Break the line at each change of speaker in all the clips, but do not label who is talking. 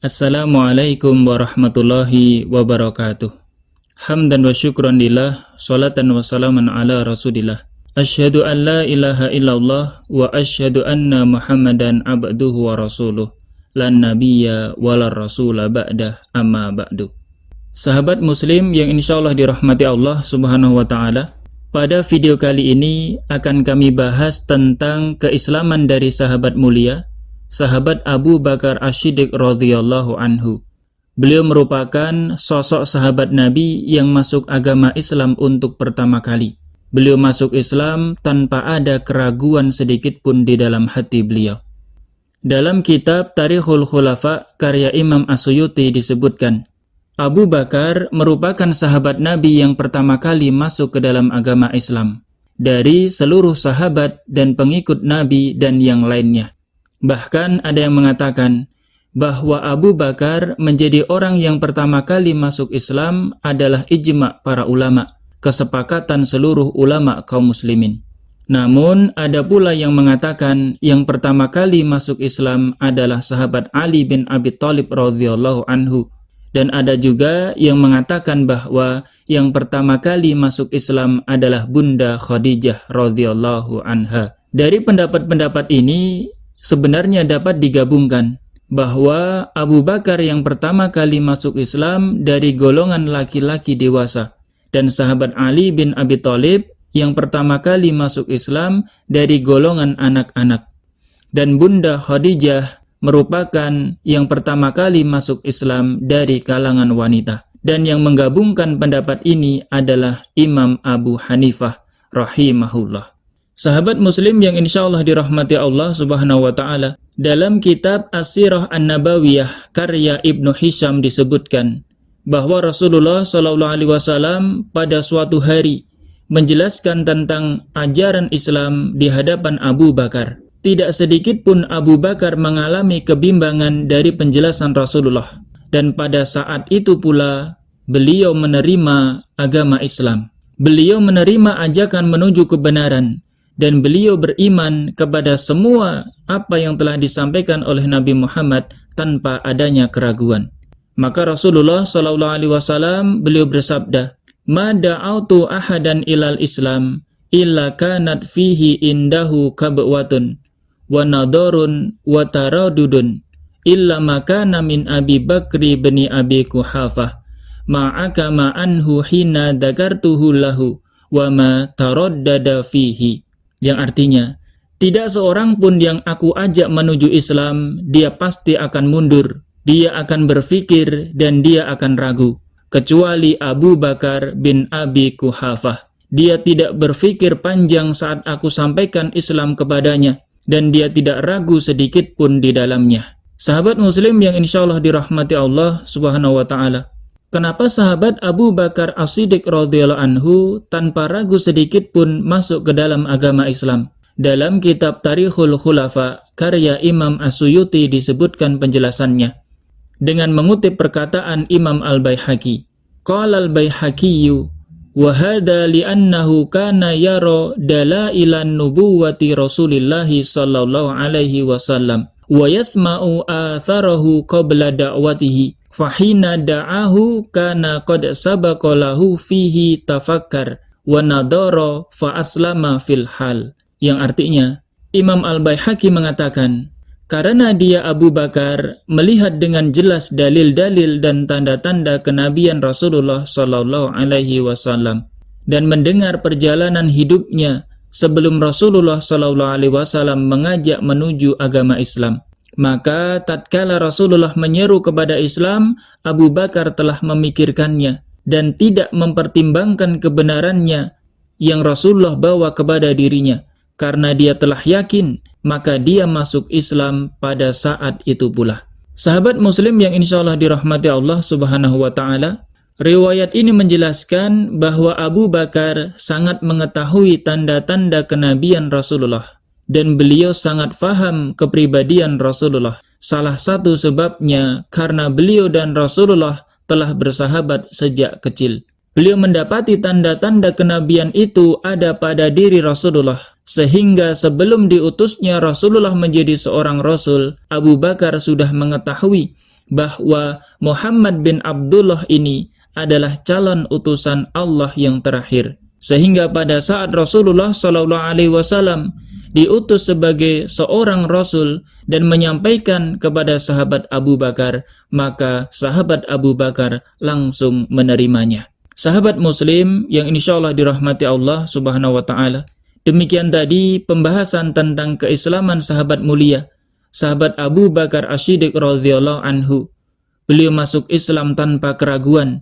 Assalamualaikum warahmatullahi wabarakatuh. Hamdan wa syukran lillah, salatan wa salaman ala rasulillah. Asyhadu an la ilaha illallah wa asyhadu anna Muhammadan abduhu wa rasuluh. Lan nabiyya wala rasula ba'dah amma ba'du. Sahabat muslim yang insyaallah dirahmati Allah subhanahu wa ta'ala, pada video kali ini akan kami bahas tentang keislaman dari sahabat mulia, sahabat Abu Bakar As-Siddiq radhiyallahu anhu. Beliau merupakan sosok sahabat Nabi yang masuk agama Islam untuk pertama kali. Beliau masuk Islam tanpa ada keraguan sedikit pun di dalam hati beliau. Dalam kitab Tarikhul Khulafa karya Imam As-Suyuti disebutkan, Abu Bakar merupakan sahabat Nabi yang pertama kali masuk ke dalam agama Islam dari seluruh sahabat dan pengikut Nabi dan yang lainnya. Bahkan ada yang mengatakan bahwa Abu Bakar menjadi orang yang pertama kali masuk Islam adalah ijma' para ulama, kesepakatan seluruh ulama kaum muslimin. Namun ada pula yang mengatakan yang pertama kali masuk Islam adalah sahabat Ali bin Abi Thalib radhiyallahu anhu. Dan ada juga yang mengatakan bahwa yang pertama kali masuk Islam adalah Bunda Khadijah radhiyallahu anha. Dari pendapat-pendapat ini sebenarnya dapat digabungkan bahwa Abu Bakar yang pertama kali masuk Islam dari golongan laki-laki dewasa dan sahabat Ali bin Abi Thalib yang pertama kali masuk Islam dari golongan anak-anak, dan Bunda Khadijah merupakan yang pertama kali masuk Islam dari kalangan wanita. Dan yang menggabungkan pendapat ini adalah Imam Abu Hanifah rahimahullah. Sahabat muslim yang insyaallah dirahmati Allah subhanahu wa ta'ala, dalam kitab As-Sirah An-Nabawiyah karya Ibnu Hisham disebutkan bahwa Rasulullah SAW pada suatu hari menjelaskan tentang ajaran Islam di hadapan Abu Bakar. Tidak sedikit pun Abu Bakar mengalami kebimbangan dari penjelasan Rasulullah, dan pada saat itu pula beliau menerima agama Islam. Beliau menerima ajakan menuju kebenaran, dan beliau beriman kepada semua apa yang telah disampaikan oleh Nabi Muhammad tanpa adanya keraguan. Maka Rasulullah SAW beliau bersabda, "Ma da'autu ahadan ilal Islam illa kanat fihi indahu kabwatun wa nadarun wa taradudun illa makana min Abi Bakri bin Abi Kuhafah ma'aka ma'anhu hina dakartuhu lahu wa ma taraddada fihi." Yang artinya, tidak seorang pun yang aku ajak menuju Islam, dia pasti akan mundur, dia akan berfikir, dan dia akan ragu. Kecuali Abu Bakar bin Abi Kuhafah. Dia tidak berfikir panjang saat aku sampaikan Islam kepadanya, dan dia tidak ragu sedikit pun di dalamnya. Sahabat muslim yang insyaallah dirahmati Allah subhanahu wa ta'ala, kenapa sahabat Abu Bakar As-Siddiq radhiyallahu anhu tanpa ragu sedikit pun masuk ke dalam agama Islam? Dalam kitab Tarikhul Khulafa karya Imam As-Suyuti disebutkan penjelasannya dengan mengutip perkataan Imam Al-Baihaqi. Qala Al-Baihaqi wa hadha li'annahu kana yara dalailan nubuwati Rasulillah sallallahu alaihi wasallam wa yasma'u atharahu qabla da'watihi fahina da'ahu kana qad sabaqa lahu fihi tafakkar wa nadara fa aslama fil hal. Yang artinya, Imam Al-Baihaqi mengatakan, karena dia Abu Bakar melihat dengan jelas dalil-dalil dan tanda-tanda kenabian Rasulullah sallallahu alaihi wasallam dan mendengar perjalanan hidupnya sebelum Rasulullah sallallahu alaihi wasallam mengajak menuju agama Islam. Maka tatkala Rasulullah menyeru kepada Islam, Abu Bakar telah memikirkannya dan tidak mempertimbangkan kebenarannya yang Rasulullah bawa kepada dirinya. Karena dia telah yakin, maka dia masuk Islam pada saat itu pula. Sahabat muslim yang insyaallah dirahmati Allah subhanahu wa ta'ala, riwayat ini menjelaskan bahwa Abu Bakar sangat mengetahui tanda-tanda kenabian Rasulullah dan beliau sangat faham kepribadian Rasulullah. Salah satu sebabnya karena beliau dan Rasulullah telah bersahabat sejak kecil. Beliau mendapati tanda-tanda kenabian itu ada pada diri Rasulullah sehingga sebelum diutusnya Rasulullah menjadi seorang Rasul, Abu Bakar sudah mengetahui bahwa Muhammad bin Abdullah ini adalah calon utusan Allah yang terakhir. Sehingga pada saat Rasulullah SAW diutus sebagai seorang Rasul dan menyampaikan kepada sahabat Abu Bakar, maka sahabat Abu Bakar langsung menerimanya. Sahabat Muslim yang insya Allah dirahmati Allah Subhanahu wa Ta'ala, demikian tadi pembahasan tentang keislaman sahabat mulia, sahabat Abu Bakar As-Siddiq radhiyallahu anhu. Beliau masuk Islam tanpa keraguan.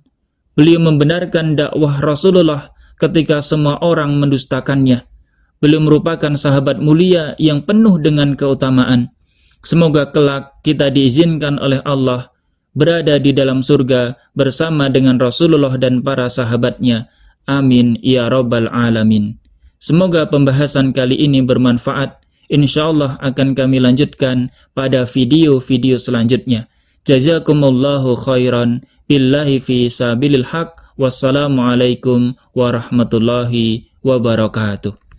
Beliau membenarkan dakwah Rasulullah ketika semua orang mendustakannya. Beliau merupakan sahabat mulia yang penuh dengan keutamaan. Semoga kelak kita diizinkan oleh Allah berada di dalam surga bersama dengan Rasulullah dan para sahabatnya. Amin ya rabbal alamin. Semoga pembahasan kali ini bermanfaat. Insyaallah akan kami lanjutkan pada video-video selanjutnya. Jazakumullahu khairan. Billahi fi sabilil haq. Wassalamualaikum warahmatullahi wabarakatuh.